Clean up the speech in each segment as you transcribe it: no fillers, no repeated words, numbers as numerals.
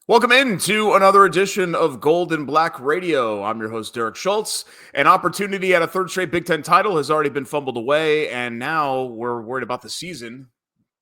Welcome in to another edition of Gold and Black Radio. I'm your host, Derek Schultz. An opportunity at a third straight Big Ten title has already been fumbled away, and now we're worried about the season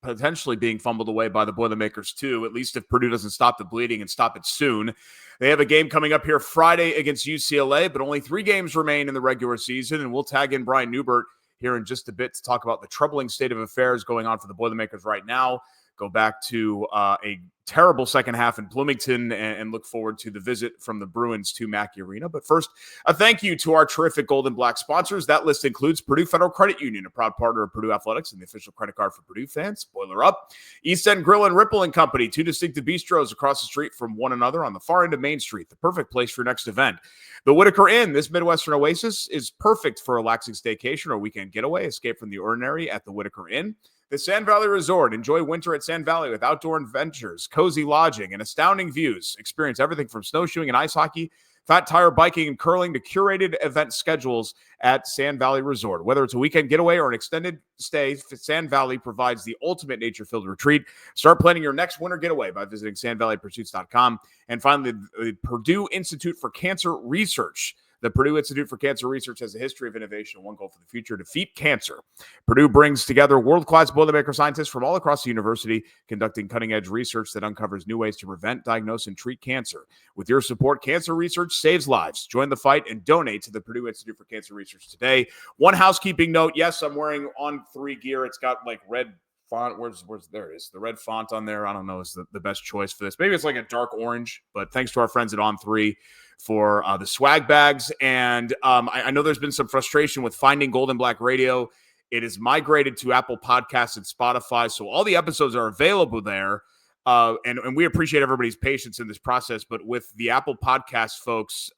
potentially being fumbled away by the Boilermakers too, at least if Purdue doesn't stop the bleeding and stop it soon. They have a game coming up here Friday against UCLA, but only 3 games remain in the regular season, and we'll tag in Brian Neubert here in just a bit to talk about the troubling state of affairs going on for the Boilermakers right now. Go back to a terrible second half in Bloomington and look forward to the visit from the Bruins to Mackey Arena. But first, a thank you to our terrific Gold and Black sponsors. That list includes Purdue Federal Credit Union, a proud partner of Purdue Athletics and the official credit card for Purdue fans. Boiler Up, East End Grill and Ripple and Company, 2 distinctive bistros across the street from one another on the far end of Main Street, the perfect place for your next event. The Whitaker Inn, this Midwestern oasis, is perfect for a relaxing staycation or weekend getaway. Escape from the ordinary at the Whitaker Inn. The Sand Valley Resort. Enjoy winter at Sand Valley with outdoor adventures, cozy lodging, and astounding views. Experience everything from snowshoeing and ice hockey, fat tire biking and curling to curated event schedules at Sand Valley Resort. Whether it's a weekend getaway or an extended stay, Sand Valley provides the ultimate nature-filled retreat. Start planning your next winter getaway by visiting sandvalleypursuits.com. And finally, the Purdue Institute for Cancer Research. The Purdue Institute for Cancer Research has a history of innovation, one goal for the future: defeat cancer. Purdue brings together world-class Boilermaker scientists from all across the university, conducting cutting-edge research that uncovers new ways to prevent, diagnose, and treat cancer. With your support, cancer research saves lives. Join the fight and donate to the Purdue Institute for Cancer Research today. One housekeeping note: yes, I'm wearing On3 gear. It's got like red font. Where's there it is. The red font on there, I don't know, is the best choice for this. Maybe it's like a dark orange, but thanks to our friends at On3 for the swag bags. And I know there's been some frustration with finding Gold and Black Radio. It is migrated to Apple Podcasts and Spotify, so all the episodes are available there. And we appreciate everybody's patience in this process. But with the Apple Podcast folks,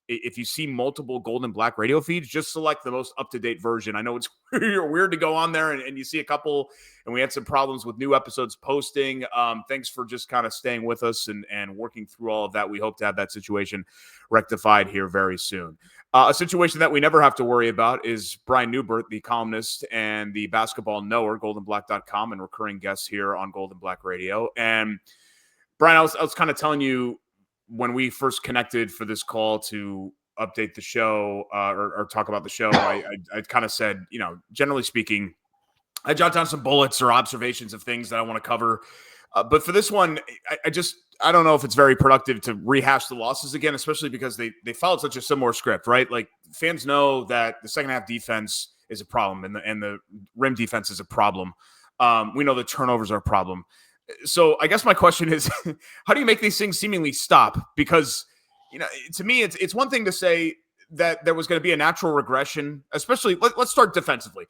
if you see multiple Gold and Black Radio feeds, just select the most up-to-date version. I know it's weird to go on there and you see a couple, and we had some problems with new episodes posting. Thanks for just kind of staying with us and working through all of that. We hope to have that situation rectified here very soon. A situation that we never have to worry about is Brian Neubert, the columnist and the basketball knower, goldenblack.com, and recurring guest here on Gold and Black Radio. And Brian, I was kind of telling you when we first connected for this call to update the show or talk about the show, I kind of said, generally speaking, I jot down some bullets or observations of things that I want to cover. But for this one, I don't know if it's very productive to rehash the losses again, especially because they followed such a similar script, right? Like, fans know that the second half defense is a problem and the rim defense is a problem. We know the turnovers are a problem. So I guess my question is, how do you make these things seemingly stop? Because, to me, it's one thing to say that there was going to be a natural regression, especially let's start defensively.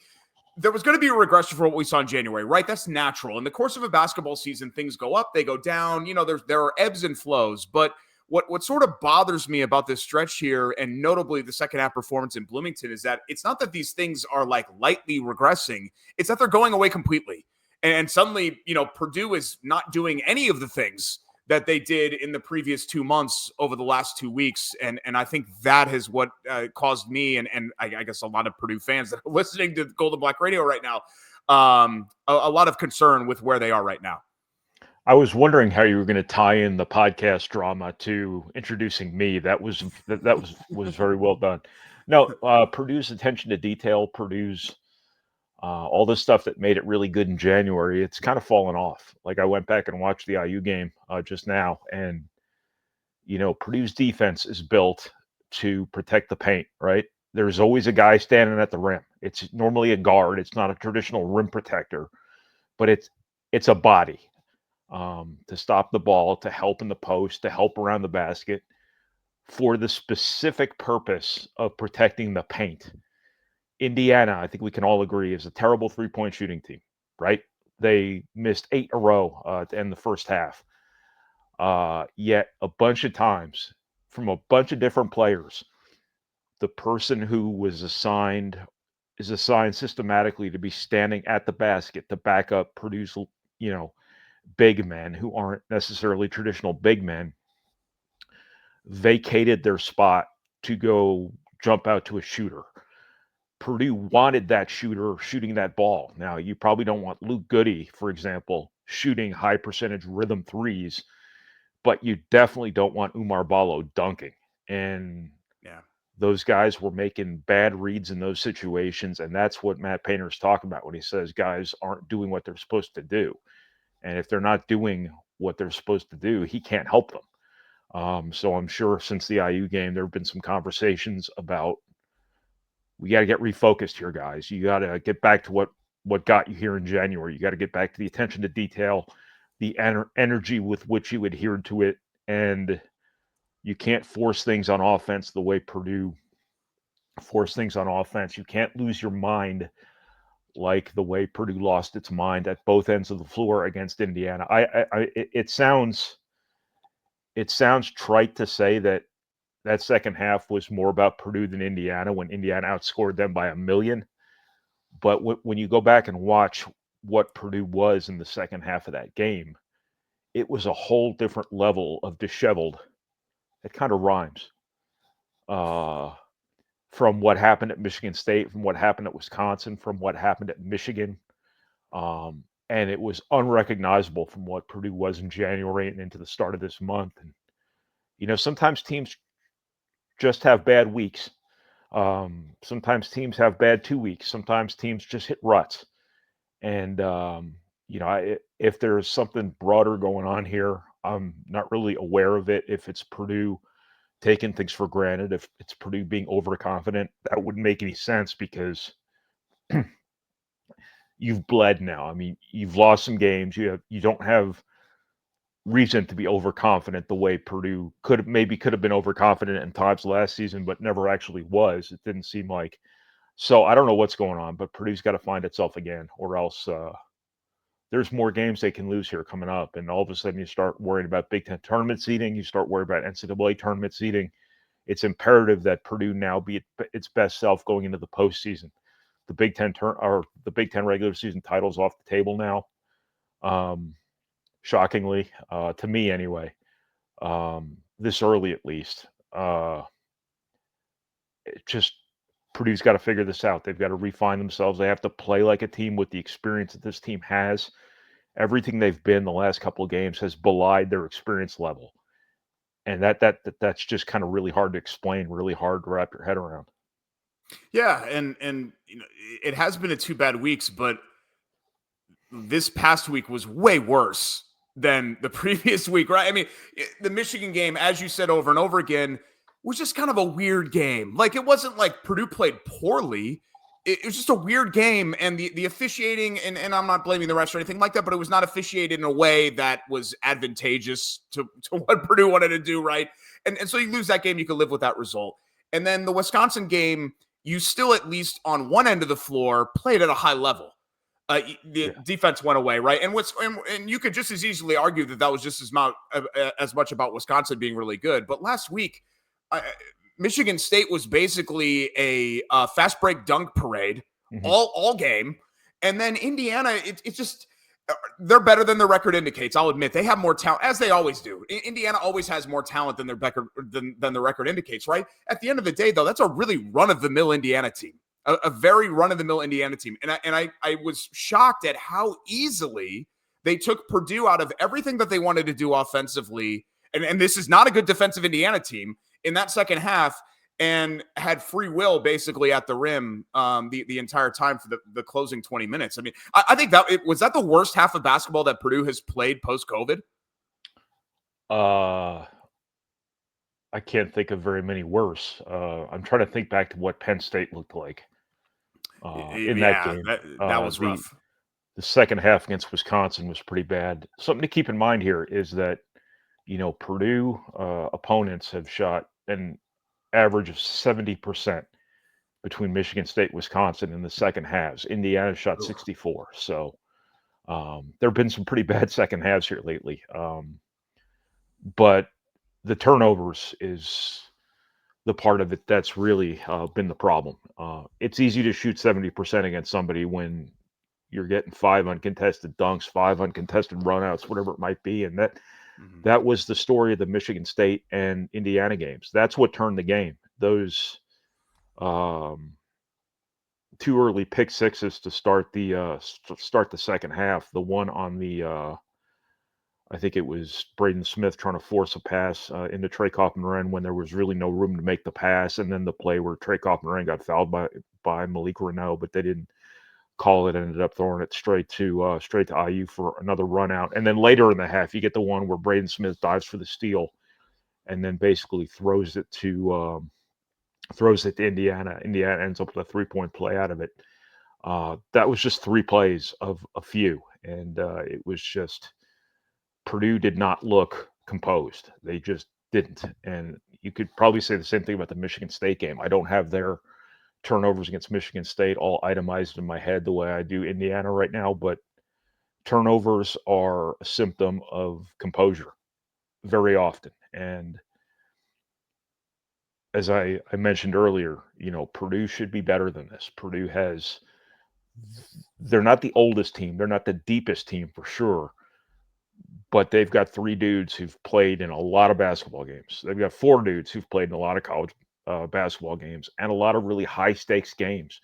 There was going to be a regression for what we saw in January, right? That's natural. In the course of a basketball season, things go up, they go down. There are ebbs and flows. But what sort of bothers me about this stretch here, and notably the second half performance in Bloomington, is that it's not that these things are like lightly regressing. It's that they're going away completely. And suddenly, Purdue is not doing any of the things that they did in the previous 2 months over the last 2 weeks. And I think that is what caused me and I guess a lot of Purdue fans that are listening to Gold and Black Radio right now, a lot of concern with where they are right now. I was wondering how you were going to tie in the podcast drama to introducing me. That was very well done. No, Purdue's attention to detail, Purdue's all this stuff that made it really good in January, it's kind of fallen off. Like, I went back and watched the IU game just now, and Purdue's defense is built to protect the paint, right? There's always a guy standing at the rim. It's normally a guard. It's not a traditional rim protector, but it's a body to stop the ball, to help in the post, to help around the basket, for the specific purpose of protecting the paint. Indiana, I think we can all agree, is a terrible three-point shooting team, right? They missed 8 in a row to end the first half. Yet a bunch of times, from a bunch of different players, the person who was assigned systematically to be standing at the basket to back up Purdue's, big men who aren't necessarily traditional big men, vacated their spot to go jump out to a shooter. Purdue wanted that shooter shooting that ball. Now, you probably don't want Luke Goody, for example, shooting high percentage rhythm threes, but you definitely don't want Umar Ballo dunking. And Yeah. those guys were making bad reads in those situations, and that's what Matt Painter's talking about when he says guys aren't doing what they're supposed to do. And if they're not doing what they're supposed to do, he can't help them. So I'm sure since the IU game, there have been some conversations about we got to get refocused here, guys. You got to get back to what got you here in January. You got to get back to the attention to detail, the energy with which you adhered to it, and you can't force things on offense the way Purdue forced things on offense. You can't lose your mind like the way Purdue lost its mind at both ends of the floor against Indiana. It sounds trite to say that second half was more about Purdue than Indiana when Indiana outscored them by a million. But when you go back and watch what Purdue was in the second half of that game, it was a whole different level of disheveled. It kind of rhymes. From what happened at Michigan State, from what happened at Wisconsin, from what happened at Michigan. And it was unrecognizable from what Purdue was in January and into the start of this month. And, sometimes teams just have bad weeks. Sometimes teams have bad 2 weeks. Sometimes teams just hit ruts. And, if there's something broader going on here, I'm not really aware of it. If it's Purdue taking things for granted, if it's Purdue being overconfident, that wouldn't make any sense because you've bled now. I mean, you've lost some games. You don't have reason to be overconfident the way Purdue could have been overconfident in times last season, but never actually was. It didn't seem like. So I don't know what's going on, but Purdue's got to find itself again, or else there's more games they can lose here coming up. And all of a sudden you start worrying about Big Ten tournament seeding. You start worrying about NCAA tournament seeding. It's imperative that Purdue now be its best self going into the postseason. The Big Ten the Big Ten regular season title's off the table now. Shockingly, to me anyway, this early at least. It just Purdue's got to figure this out. They've got to refine themselves. They have to play like a team with the experience that this team has. Everything they've been the last couple of games has belied their experience level, and that's just kind of really hard to explain, really hard to wrap your head around. Yeah, and it has been 2 bad weeks, but this past week was way worse than the previous week, right? I mean, the Michigan game, as you said over and over again, was just kind of a weird game. Like, it wasn't like Purdue played poorly. It was just a weird game, and the officiating, and I'm not blaming the refs or anything like that, but it was not officiated in a way that was advantageous to what Purdue wanted to do, right? And so you lose that game, you could live with that result. And then the Wisconsin game, you still, at least on one end of the floor, played at a high level. The defense went away, right? And you could just as easily argue that was just as much about Wisconsin being really good. But last week, Michigan State was basically a fast break dunk parade all game, and then Indiana, it's just they're better than their record indicates. I'll admit they have more talent, as they always do. Indiana always has more talent than the record indicates, right? At the end of the day, though, that's a really run of the mill Indiana team. A very run-of-the-mill Indiana team. And I was shocked at how easily they took Purdue out of everything that they wanted to do offensively. And this is not a good defensive Indiana team in that second half, and had free will basically at the rim the entire time for the closing 20 minutes. I mean, I think was that the worst half of basketball that Purdue has played post-COVID? I can't think of very many worse. I'm trying to think back to what Penn State looked like. In that game. That was rough. The second half against Wisconsin was pretty bad. Something to keep in mind here is that, Purdue opponents have shot an average of 70% between Michigan State and Wisconsin in the second halves. Indiana shot 64. So there have been some pretty bad second halves here lately. But the turnovers is the part of it that's really been the problem. It's easy to shoot 70% against somebody when you're getting 5 uncontested dunks, 5 uncontested runouts, whatever it might be. And that was the story of the Michigan State and Indiana games. That's what turned the game. Those 2 early pick sixes to start the second half. The one on the I think it was Braden Smith trying to force a pass into Trey Kaufman-Renn when there was really no room to make the pass, and then the play where Trey Kaufman-Renn got fouled by Malik Reneau, but they didn't call it. Ended up throwing it straight to IU for another run out, and then later in the half, you get the one where Braden Smith dives for the steal, and then basically throws it to Indiana. Indiana ends up with a 3-point play out of it. That was just 3 plays of a few, and it was just Purdue did not look composed. They just didn't. And you could probably say the same thing about the Michigan State game. I don't have their turnovers against Michigan State all itemized in my head the way I do Indiana right now, but turnovers are a symptom of composure very often. And as I mentioned earlier, Purdue should be better than this. They're not the oldest team. They're not the deepest team for sure. But they've got 3 dudes who've played in a lot of basketball games. They've got 4 dudes who've played in a lot of college basketball games and a lot of really high-stakes games.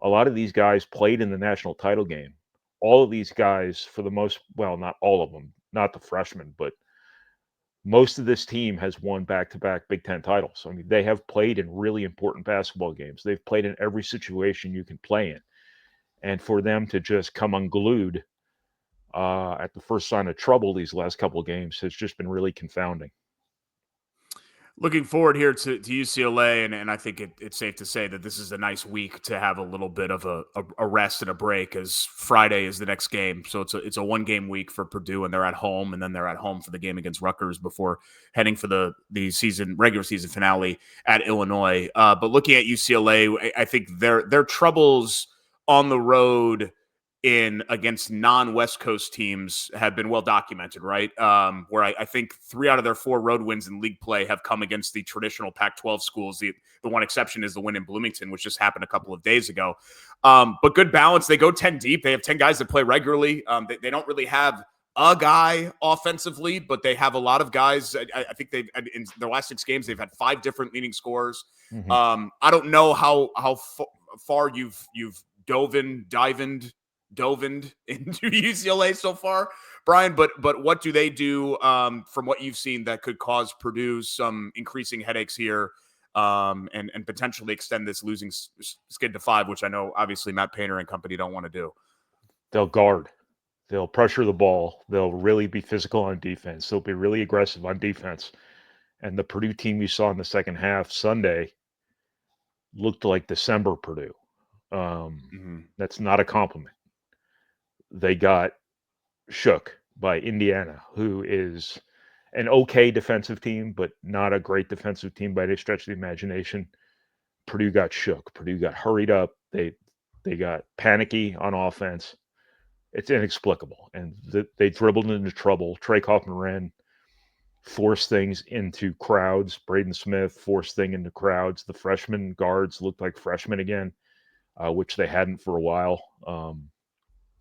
A lot of these guys played in the national title game. All of these guys, for the most, well, not all of them, not the freshmen, but most of this team has won back-to-back Big Ten titles. I mean, they have played in really important basketball games. They've played in every situation you can play in. And for them to just come unglued at the first sign of trouble these last couple of games has just been really confounding. Looking forward here to UCLA, and I think it's safe to say that this is a nice week to have a little bit of a rest and a break, as Friday is the next game. So it's a 1-game week for Purdue, and they're at home, and then they're at home for the game against Rutgers before heading for the regular season finale at Illinois. But looking at UCLA, I think their troubles on the road against non-West Coast teams have been well documented, right? Where I think 3 out of their 4 road wins in league play have come against the traditional Pac-12 schools. The one exception is the win in Bloomington, which just happened a couple of days ago. But good balance. They go 10 deep. They have 10 guys that play regularly. They don't really have a guy offensively, but they have a lot of guys. I think they've, in their last 6 games, they've had 5 different leading scorers. Mm-hmm. I don't know how far you've dove into UCLA so far, Brian, but what do they do from what you've seen that could cause Purdue some increasing headaches here and potentially extend this losing skid to 5, which I know obviously Matt Painter and company don't want to do? They'll guard. They'll pressure the ball. They'll really be physical on defense. They'll be really aggressive on defense. And the Purdue team you saw in the second half Sunday looked like December Purdue. That's not a compliment. They got shook by Indiana, who is an okay defensive team, but not a great defensive team by any stretch of the imagination. Purdue got shook. Purdue got hurried up. They got panicky on offense. It's inexplicable. And they dribbled into trouble. Trey Kaufman-Renn forced things into crowds. Braden Smith forced things into crowds. The freshman guards looked like freshmen again, which they hadn't for a while.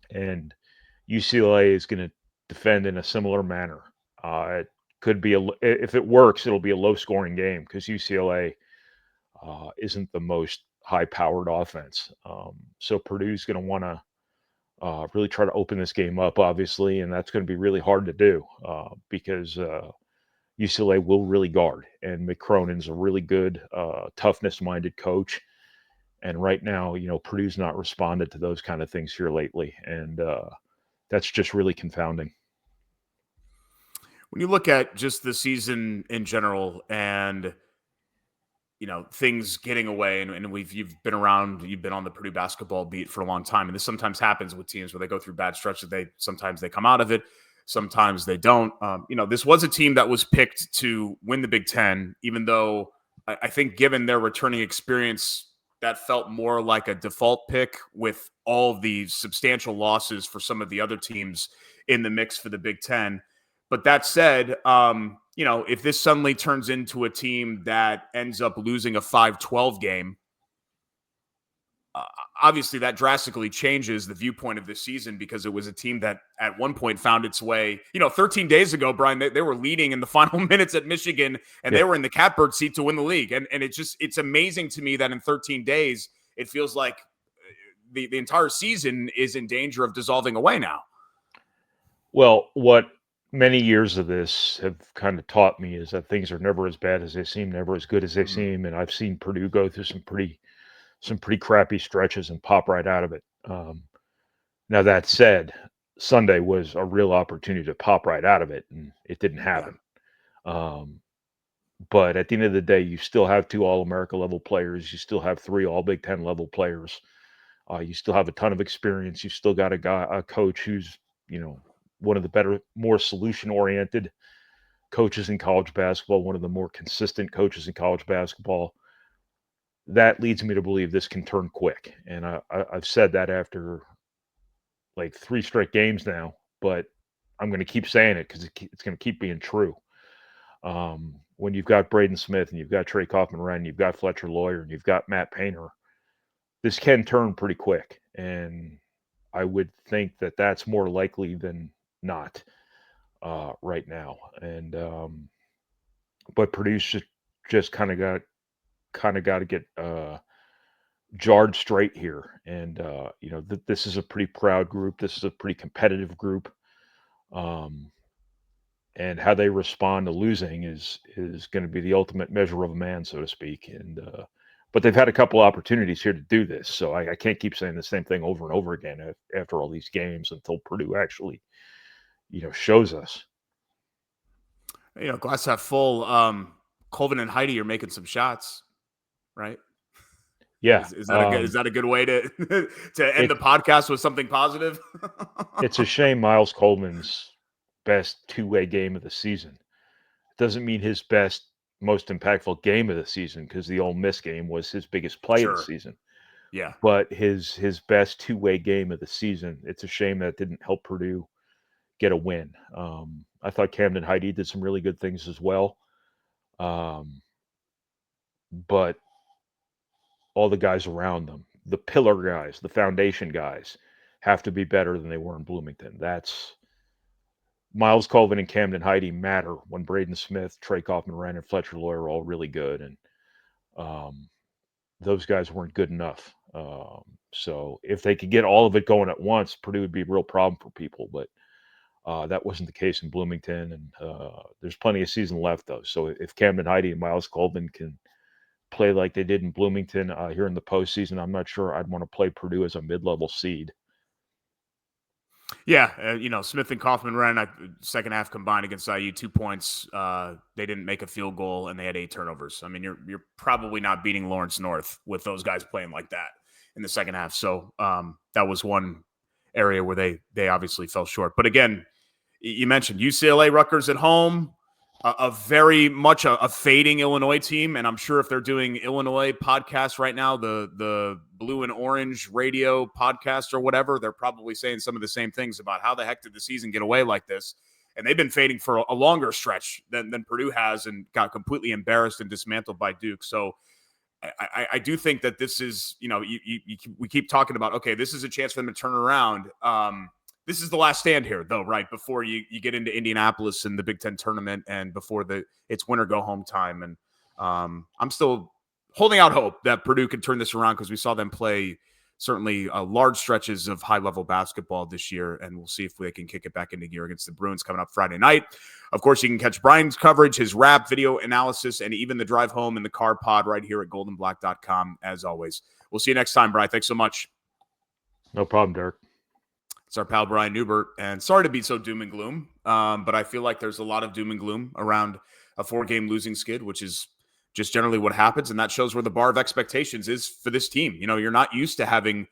And UCLA is going to defend in a similar manner. It could be if it works, it'll be a low-scoring game because UCLA isn't the most high-powered offense. So Purdue's going to want to really try to open this game up, obviously, and that's going to be really hard to do because UCLA will really guard, and Mick Cronin's a really good, toughness-minded coach. And right now, Purdue's not responded to those kind of things here lately, and that's just really confounding. When you look at just the season in general and, things getting away, and you've been on the Purdue basketball beat for a long time, and this sometimes happens with teams where they go through bad stretches. Sometimes they come out of it, sometimes they don't. This was a team that was picked to win the Big Ten, even though I think given their returning experience, that felt more like a default pick with all the substantial losses for some of the other teams in the mix for the Big Ten. But that said, if this suddenly turns into a team that ends up losing a 5-12 game, obviously that drastically changes the viewpoint of this season, because it was a team that at one point found its way, 13 days ago, Brian, they were leading in the final minutes at Michigan, and they were in the catbird seat to win the league. And it's amazing to me that in 13 days, it feels like the entire season is in danger of dissolving away now. Well, what many years of this have kind of taught me is that things are never as bad as they seem, never as good as they Mhm. seem, and I've seen Purdue go through some pretty crappy stretches and pop right out of it. Now that said, Sunday was a real opportunity to pop right out of it, and it didn't Yeah. happen. Um, but at the end of the day, you still have two All-America level players. You still have three All Big Ten level players. You still have a ton of experience. You still got a coach who's, one of the better, more solution-oriented coaches in college basketball, one of the more consistent coaches in college basketball. That leads me to believe this can turn quick. And I've said that after like three straight games now, but I'm going to keep saying it because it's going to keep being true. When you've got Braden Smith and you've got Trey Kaufman-Renn, you've got Fletcher Lawyer, and you've got Matt Painter, this can turn pretty quick. And I would think that that's more likely than not right now. And but Purdue's just kind of got to get jarred straight here. And this is a pretty proud group. This is a pretty competitive group. Um, and how they respond to losing is going to be the ultimate measure of a man, so to speak. And but they've had a couple opportunities here to do this, so I can't keep saying the same thing over and over again after all these games until Purdue actually, shows us. Glass half full. Colvin and Heidi are making some shots, right? Yeah, Is that a good way to to end it the podcast with something positive? it's a shame Miles Coleman's best two-way game of the season. It doesn't mean his best, most impactful game of the season because the Ole Miss game was his biggest play of the Sure. season. Yeah. But his best two-way game of the season, it's a shame that didn't help Purdue get a win. I thought Camden Heide did some really good things as well. But all the guys around them, the pillar guys, the foundation guys, have to be better than they were in Bloomington. That's Miles Colvin and Camden Heide matter when Braden Smith, Trey Kaufman-Renn, and Fletcher Lawyer are all really good. And um, those guys weren't good enough. So if they could get all of it going at once, Purdue would be a real problem for people. But that wasn't the case in Bloomington, and there's plenty of season left, though. So if Camden Heide and Miles Colvin can play like they did in Bloomington here in the postseason, I'm not sure I'd want to play Purdue as a mid-level seed. Yeah, Smith and Kaufman ran second half combined against IU 2 points. They didn't make a field goal and they had 8 turnovers. I mean, you're probably not beating Lawrence North with those guys playing like that in the second half. So that was one area where they obviously fell short. But again, you mentioned UCLA, Rutgers at home. A very much a fading Illinois team, and I'm sure if they're doing Illinois podcasts right now, the Blue and Orange Radio podcast or whatever, they're probably saying some of the same things about how the heck did the season get away like this. And they've been fading for a longer stretch than Purdue has, and got completely embarrassed and dismantled by Duke. So I do think that this is, we keep talking about, okay, this is a chance for them to turn around. This is the last stand here, though, right? Before you get into Indianapolis and the Big Ten tournament, and before it's win or go home time. And I'm still holding out hope that Purdue can turn this around, because we saw them play certainly large stretches of high-level basketball this year, and we'll see if they can kick it back into gear against the Bruins coming up Friday night. Of course, you can catch Brian's coverage, his wrap, video analysis, and even the drive home in the car pod right here at goldenblack.com, as always. We'll see you next time, Brian. Thanks so much. No problem, Derek. It's our pal Brian Neubert, and sorry to be so doom and gloom, but I feel like there's a lot of doom and gloom around a 4-game losing skid, which is just generally what happens, and that shows where the bar of expectations is for this team. You're not used to having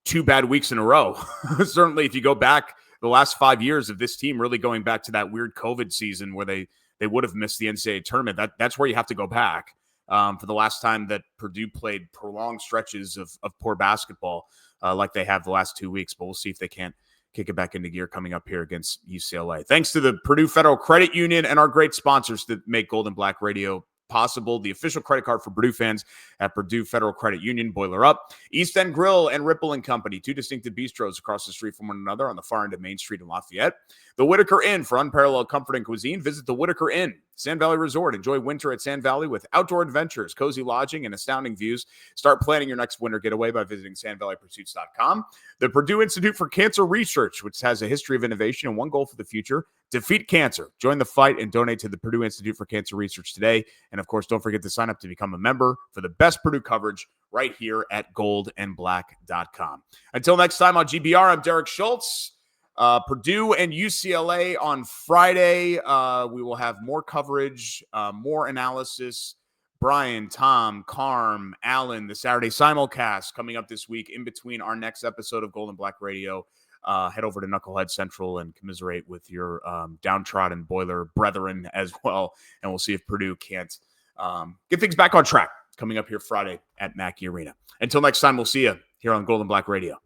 2 bad weeks in a row. Certainly, if you go back the last 5 years of this team, really going back to that weird COVID season where they would have missed the NCAA tournament, that's where you have to go back for the last time that Purdue played prolonged stretches of poor basketball like they have the last 2 weeks. But we'll see if they can't kick it back into gear coming up here against UCLA. Thanks to the Purdue Federal Credit Union and our great sponsors that make Golden Black Radio possible. The official credit card for Purdue fans at Purdue Federal Credit Union. Boiler Up, East End Grill, and Ripple and Company, 2 distinctive bistros across the street from one another on the far end of Main Street in Lafayette. The Whitaker Inn, for unparalleled comfort and cuisine. Visit the Whitaker Inn Sand Valley Resort. Enjoy winter at Sand Valley with outdoor adventures, cozy lodging, and astounding views. Start planning your next winter getaway by visiting sandvalleypursuits.com. The Purdue Institute for Cancer Research, which has a history of innovation and one goal for the future: defeat cancer. Join the fight and donate to the Purdue Institute for Cancer Research today. And of course, don't forget to sign up to become a member for the best Purdue coverage right here at goldandblack.com. Until next time on GBR, I'm Derek Schultz. Purdue and UCLA on Friday. We will have more coverage, more analysis. Brian, Tom, Carm, Alan, the Saturday simulcast coming up this week in between our next episode of Gold and Black Radio. Head over to Knucklehead Central and commiserate with your downtrodden Boiler brethren as well. And we'll see if Purdue can't get things back on track coming up here Friday at Mackey Arena. Until next time, we'll see you here on Gold and Black Radio.